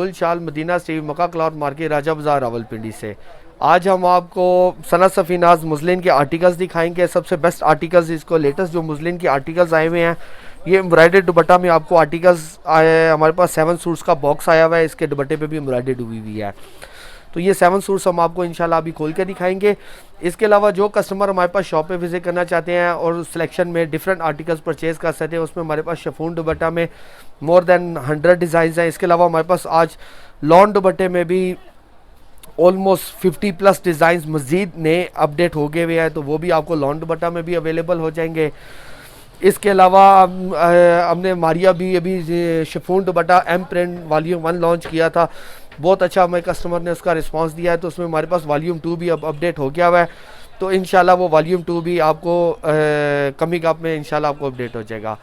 Full शाल Medina street मक्का cloth market राजा बाजार रावलपिंडी से। आज हम आपको सनत सफ़ीनाज़ मुस्लिन के आर्टिकल्स दिखाएंगे। सबसे बेस्ट आर्टिकल्स, इसको लेटेस्ट जो मुस्लिन के आर्टिकल्स आए हुए हैं, ये एम्ब्रॉयडर्ड दुपट्टा में आपको आर्टिकल्स आए। हमारे पास 7 सूट्स का बॉक्स आया हुआ है, इसके दुपट्टे पे भी एम्ब्रॉयडर्ड हुई हुई है। तो ये 7 सूट्स हम आपको इंशाल्लाह अभी खोल के दिखाएंगे। इसके अलावा जो कस्टमर हमारे पास शॉप पे विजिट करना चाहते हैं और सिलेक्शन में डिफरेंट आर्टिकल्स परचेज़ कर सकते हैं, उसमें हमारे पास शिफॉन दुपट्टा में मोर देन 100 डिज़ाइन हैं। इसके अलावा हमारे पास आज लॉन दुपट्टे में भी ऑलमोस्ट 50 प्लस डिज़ाइंस मज़ीद नए अपडेट हो गए हुए हैं, तो वो भी आपको लॉन दुपट्टा में भी अवेलेबल हो जाएंगे। इसके अलावा हमने मारिया भी अभी chiffon dupatta M print volume 1 launch किया था, बहुत अच्छा हमें कस्टमर ने उसका रिस्पांस दिया है, तो उसमें हमारे पास वॉल्यूम 2 भी अब अपडेट हो गया हुआ है। तो इंशाल्लाह वो वॉल्यूम 2 भी आपको कमी गप में इंशाल्लाह आपको अपडेट हो जाएगा।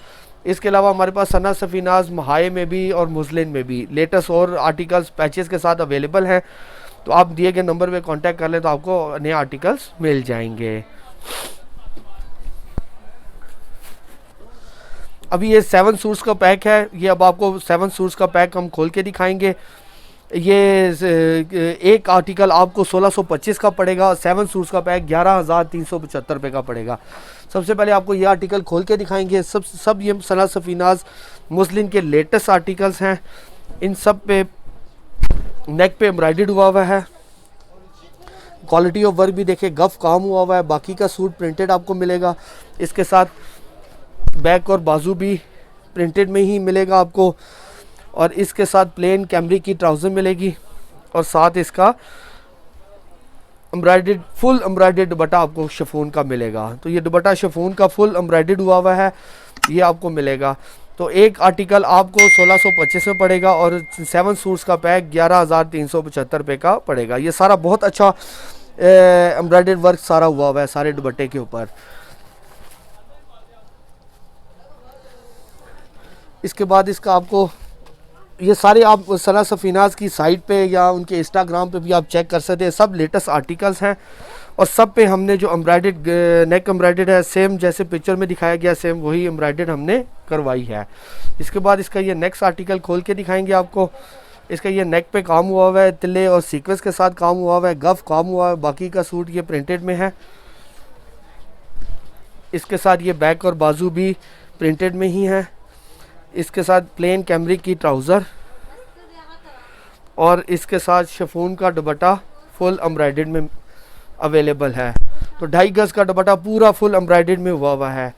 इसके अलावा हमारे पास सनत सफ़ीनाज़ महाए में भी और मुस्लिन में भी लेटेस्ट और आर्टिकल्स पैचेस के साथ अवेलेबल हैं, तो आप दिए गए नंबर पे कांटेक्ट कर लें तो आपको नए आर्टिकल्स मिल जाएंगे। अभी ये 7 सूट्स का पैक है, ये अब आपको 7 सूट्स का पैक हम खोल के दिखाएंगे। ये एक आर्टिकल आपको 1625 का पड़ेगा, 7 सूट्स का पैक 11,375 रुपये का पड़ेगा। सबसे पहले आपको ये आर्टिकल खोल के दिखाएंगे। सब ये सनत सफ़ीनाज़ मुस्लिन के लेटेस्ट आर्टिकल्स हैं। इन सब पे नेक पे एम्ब्रॉयडर्ड हुआ हुआ है, क्वालिटी ऑफ वर्क भी देखें, गफ काम हुआ हुआ है। बाकी का सूट प्रिंटेड आपको मिलेगा, इसके साथ बैक और बाजू भी प्रिंटेड में ही मिलेगा आपको, और इसके साथ प्लेन कैमरी की ट्राउज़र मिलेगी, और साथ इसका एम्ब्रॉयडर्ड फुल एम्ब्रॉयडर्ड दुपट्टा आपको शिफॉन का मिलेगा। तो ये दुपट्टा शिफॉन का फुल एम्ब्रॉयडर्ड हुआ हुआ है, ये आपको मिलेगा। तो एक आर्टिकल आपको 1625 में पड़ेगा और 7 सूट्स का पैक 11,375 रुपये का पड़ेगा। ये सारा बहुत अच्छा एम्ब्रॉयडर्ड वर्क सारा हुआ हुआ है सारे दुपट्टे के ऊपर। इसके बाद इसका आपको ये सारे आप सनत सफ़ीनाज़ की साइट पे या उनके इंस्टाग्राम पे भी आप चेक कर सकते हैं, सब लेटेस्ट आर्टिकल्स हैं, और सब पे हमने जो एम्ब्रॉयडर्ड नेक एम्ब्रॉयडर्ड है सेम जैसे पिक्चर में दिखाया गया, सेम वही एम्ब्रॉयडर्ड हमने करवाई है। इसके बाद इसका ये नेक्स्ट आर्टिकल खोल के दिखाएंगे आपको। इसका ये नेक पे काम हुआ हुआ है, तिल्ले और सीक्वेंस के साथ काम हुआ हुआ है, गफ काम हुआ है। बाकी का सूट ये प्रिंटेड में है, इसके साथ ये बैक और बाजू भी प्रिंटेड में ही है। इसके साथ प्लेन कैमरिक की ट्राउज़र, और इसके साथ शिफॉन का दुपट्टा फुल एम्ब्रॉयडर्ड में अवेलेबल है। तो 2.5 गज़ का दुपट्टा पूरा फुल एम्ब्रॉयडर्ड में हुआ हुआ है।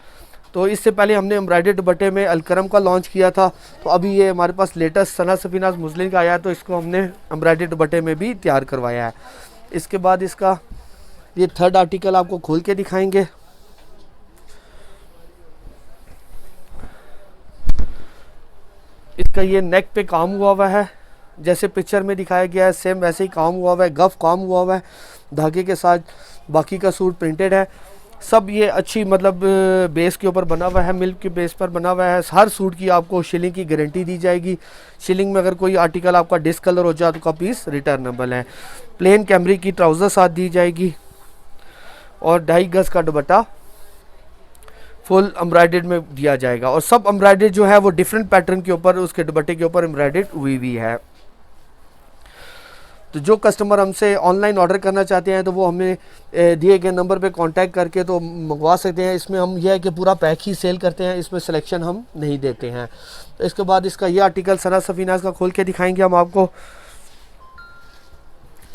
तो इससे पहले हमने एम्ब्रॉयडर्ड दुपट्टे में अलकरम का लॉन्च किया था, तो अभी ये हमारे पास लेटेस्ट सनत सफ़ीनाज़ मुस्लिन का आया है, तो इसको हमने एम्ब्रॉयडर्ड दुपट्टे में भी तैयार करवाया है। इसके बाद इसका ये थर्ड आर्टिकल आपको खोल के दिखाएंगे। इसका ये नेक पे काम हुआ हुआ है, जैसे पिक्चर में दिखाया गया है सेम वैसे ही काम हुआ हुआ है, गफ काम हुआ हुआ है धागे के साथ। बाकी का सूट प्रिंटेड है, सब ये अच्छी मतलब बेस के ऊपर बना हुआ है, मिल्क के बेस पर बना हुआ है। हर सूट की आपको शिलिंग की गारंटी दी जाएगी। शिलिंग में अगर कोई आर्टिकल आपका डिसकलर हो जाए तो का पीस रिटर्नेबल है। प्लेन कैमरी की ट्राउज़र साथ दी जाएगी, और 2.5 गज़ का दुपट्टा फुल एम्ब्रॉयडर्ड में दिया जाएगा, और सब एम्ब्रॉयडर्ड जो है वो डिफरेंट पैटर्न के ऊपर उसके दुपट्टे के ऊपर एम्ब्रॉयडर्ड हुई हुई है। तो जो कस्टमर हमसे ऑनलाइन ऑर्डर करना चाहते हैं तो वो हमें दिए गए नंबर पे कांटेक्ट करके तो मंगवा सकते हैं। इसमें हम यह है कि पूरा पैक ही सेल करते हैं, इसमें सिलेक्शन हम नहीं देते हैं। तो इसके बाद इसका ये आर्टिकल सनत सफ़ीनाज़ का खोल के दिखाएंगे हम आपको।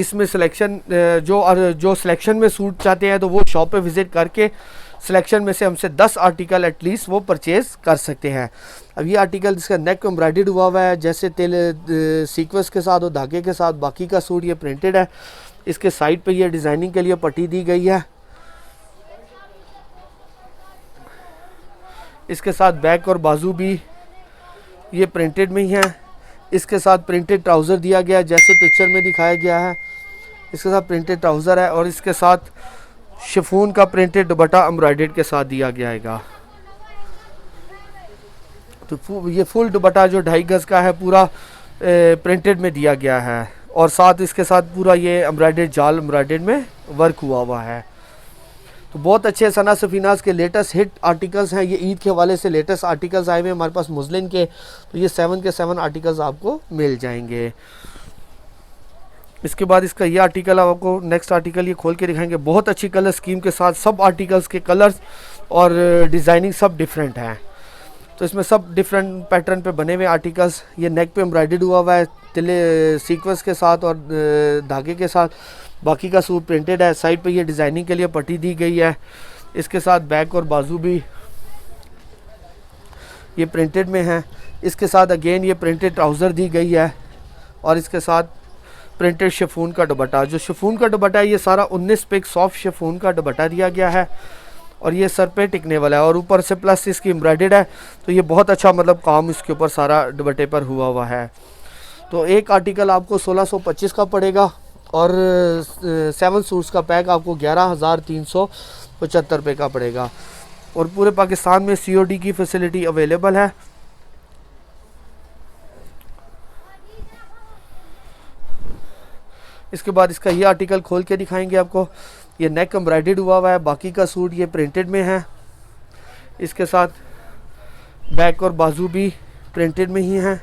इसमें सिलेक्शन जो सिलेक्शन में सूट चाहते हैं तो वो शॉप पे विज़िट करके सिलेक्शन में से हमसे 10 आर्टिकल एटलीस्ट वो परचेज़ कर सकते हैं। अब ये आर्टिकल जिसका नेक एम्ब्रॉयडर्ड हुआ हुआ है, जैसे सीक्वेंस के साथ और धागे के साथ। बाकी का सूट ये प्रिंटेड है, इसके साइड पे ये डिज़ाइनिंग के लिए पट्टी दी गई है। इसके साथ बैक और बाजू भी ये प्रिंटेड में ही है। इसके साथ प्रिंटेड ट्राउज़र दिया गया है जैसे पिक्चर में दिखाया गया है, इसके साथ प्रिंटेड ट्राउज़र है, और इसके साथ शिफॉन का प्रिंटेड दुपट्टा एम्ब्रॉयडर्ड के साथ दिया गया है। तो ये फुल दुपट्टा जो 2.5 गज़ का है पूरा प्रिंटेड में दिया गया है, और साथ इसके साथ पूरा ये एम्ब्रॉयडर्ड जाल एम्ब्रॉयडर्ड में वर्क हुआ हुआ है। तो बहुत अच्छे सना सफीनाज के लेटेस्ट हिट आर्टिकल्स हैं, ये ईद के हवाले से लेटेस्ट आर्टिकल्स आए हुए हैं हमारे पास मुस्लिन के। तो ये 7 के 7 आर्टिकल्स आपको मिल जाएंगे। इसके बाद इसका ये आर्टिकल आपको नेक्स्ट आर्टिकल ये खोल के दिखाएंगे, बहुत अच्छी कलर स्कीम के साथ। सब आर्टिकल्स के कलर्स और डिज़ाइनिंग सब डिफरेंट हैं। तो इसमें सब डिफरेंट पैटर्न पे बने हुए आर्टिकल्स। ये नेक पे एम्ब्रॉयडर्ड हुआ हुआ है तिले सीक्वेंस के साथ और धागे के साथ। बाकी का सूट प्रिंटेड है। साइड पे ये डिज़ाइनिंग के लिए पट्टी दी गई है। इसके साथ बैक और बाजू भी ये प्रिंटेड में है। इसके साथ अगेन ये प्रिंटेड ट्राउज़र दी गई है और इसके साथ प्रिंटेड शिफॉन का दुपट्टा। जो शिफॉन का दुपट्टा है ये सारा 19 पिक सॉफ्ट शिफॉन का दुपट्टा दिया गया है और ये सर पे टिकने वाला है और ऊपर से प्लस इसकी एम्ब्रॉयडर्ड है। तो ये बहुत अच्छा मतलब काम इसके ऊपर सारा दुपट्टे पर हुआ है। तो एक आर्टिकल आपको 1625 का पड़ेगा और 7 सूट्स का पैक आपको 11,375 रुपये का पड़ेगा और पूरे पाकिस्तान में COD की फैसिलिटी अवेलेबल है। इसके बाद इसका ये आर्टिकल खोल के दिखाएंगे आपको। ये नेक एम्ब्रॉयडर्ड हुआ है। बाकी का सूट ये प्रिंटेड में है। इसके साथ बैक और बाजू भी प्रिंटेड में ही है।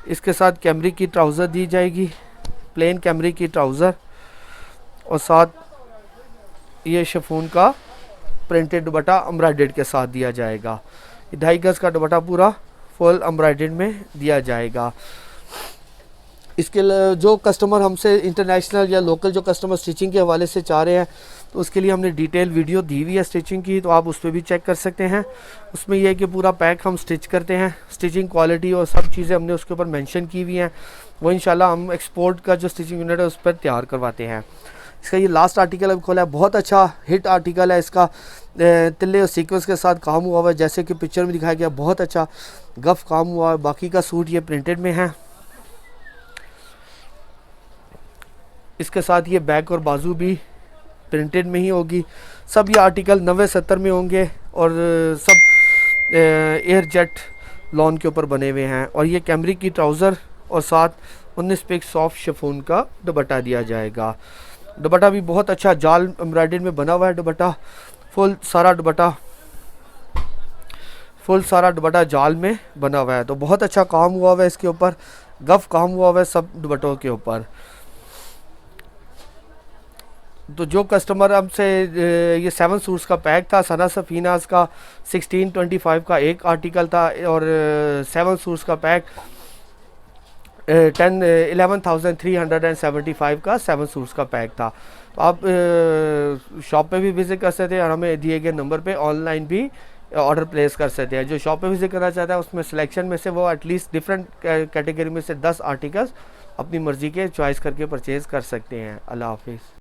इसके साथ कैमरिक की ट्राउज़र दी जाएगी, प्लेन कैमरिक की ट्राउज़र और साथ ये शिफॉन का प्रिंटेड दुपट्टा एम्ब्रॉयडर्ड के साथ दिया जाएगा। 2.5 गज़ का दुपट्टा पूरा फुल एम्ब्रॉयडर्ड में दिया जाएगा। इसके जो कस्टमर हमसे इंटरनेशनल या लोकल जो कस्टमर स्टिचिंग के हवाले से चाह रहे हैं तो उसके लिए हमने डिटेल वीडियो दी हुई है स्टिचिंग की, तो आप उस पर भी चेक कर सकते हैं। उसमें यह है कि पूरा पैक हम स्टिच करते हैं, स्टिचिंग क्वालिटी और सब चीज़ें हमने उसके ऊपर मेंशन की हुई हैं। वो इंशाल्लाह हम एक्सपोर्ट का जो स्टिचिंग यूनिट है उस पर तैयार करवाते हैं। इसका ये लास्ट आर्टिकल अभी खोला है, बहुत अच्छा हिट आर्टिकल है। इसका तिल्ले और सीक्वेंस के साथ काम हुआ हुआ है, जैसे कि पिक्चर में दिखाया गया, बहुत अच्छा गफ काम हुआ है। बाकी का सूट ये प्रिंटेड में है। इसके साथ ये बैक और बाजू भी प्रिंटेड में ही होगी। सब ये आर्टिकल 90-70 में होंगे और सब एयर जेट लॉन के ऊपर बने हुए हैं। और ये कैमरिक की ट्राउज़र और साथ 19 पिक सॉफ्ट शिफॉन का दुपट्टा दिया जाएगा। दुपट्टा भी बहुत अच्छा जाल एम्ब्रॉयडर्ड में बना हुआ है। दुपट्टा फुल सारा दुपट्टा जाल में बना हुआ है। तो बहुत अच्छा काम हुआ हुआ है इसके ऊपर, गफ काम हुआ हुआ है सब दुपट्टों के ऊपर। तो जो कस्टमर हमसे ये 7 सूट्स का पैक था, सना सफीनाज का 1625 का एक आर्टिकल था और 7 सूट्स का पैक 11,375 का 7 सूट्स का पैक था। तो आप शॉप पे भी विज़िट कर सकते हैं और हमें दिए गए नंबर पे ऑनलाइन भी ऑर्डर प्लेस कर सकते हैं। जो शॉप पे विज़िट करना चाहता है उसमें सिलेक्शन में से वो एटलीस्ट डिफरेंट कैटेगरी में से 10 आर्टिकल्स अपनी मर्ज़ी के चॉइस करके परचेज़ कर सकते हैं। अल्लाह हाफिज़।